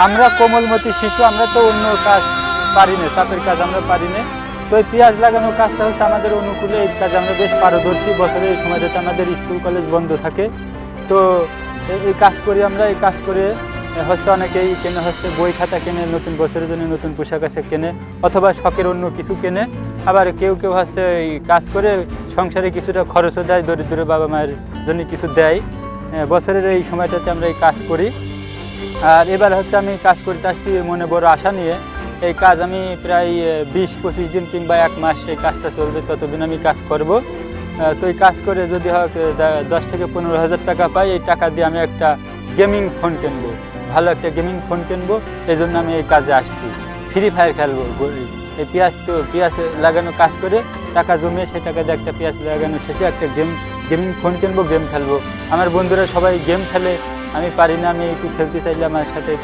আমরা কোমলমতি শিশু, আমরা তো অন্য কাজ পারি না, চাপের কাজ আমরা পারি না। তো এই পেঁয়াজ লাগানো কাজটা হচ্ছে আমাদের অনুকূলে, এই কাজে আমরা বেশ পারদর্শী। বছরের এই সময়টাতে আমাদের স্কুল কলেজ বন্ধ থাকে, তো এই কাজ করি আমরা। এই কাজ করে হচ্ছে অনেকেই কেনে, হচ্ছে বই খাতা কেনে, নতুন বছরের জন্য নতুন পোশাক আশাক কেনে, অথবা শখের অন্য কিছু কেনে। আবার কেউ কেউ হচ্ছে এই কাজ করে সংসারে কিছুটা খরচও দেয়, দরিদ্র বাবা মায়ের জন্য কিছু দেয়। বছরের এই সময়টাতে আমরা এই কাজ করি। আর এবার হচ্ছে আমি কাজ করতে আসছি মনে বড় আশা নিয়ে। এই কাজ আমি প্রায় 20-25 দিন কিংবা 1 মাস এই কাজটা চলবে, ততদিন আমি কাজ করব। তো এই কাজ করে যদি হয় 10 থেকে 15 হাজার টাকা পাই, এই টাকা দিয়ে আমি একটা গেমিং ফোন কিনবো, ভালো একটা গেমিং ফোন কিনবো। এই জন্য আমি এই কাজে আসছি। ফ্রি ফায়ার খেলবো। এই পেঁয়াজ লাগানো কাজ করে টাকা জমিয়ে সেই টাকা দিয়ে একটা পেঁয়াজ লাগানো শেষে একটা গেমিং ফোন কিনবো, গেম খেলবো। আমার বন্ধুরা সবাই গেম খেলে, আমি পারি না। আমি একটু খেলতে চাইলে আমার সাথে কেউ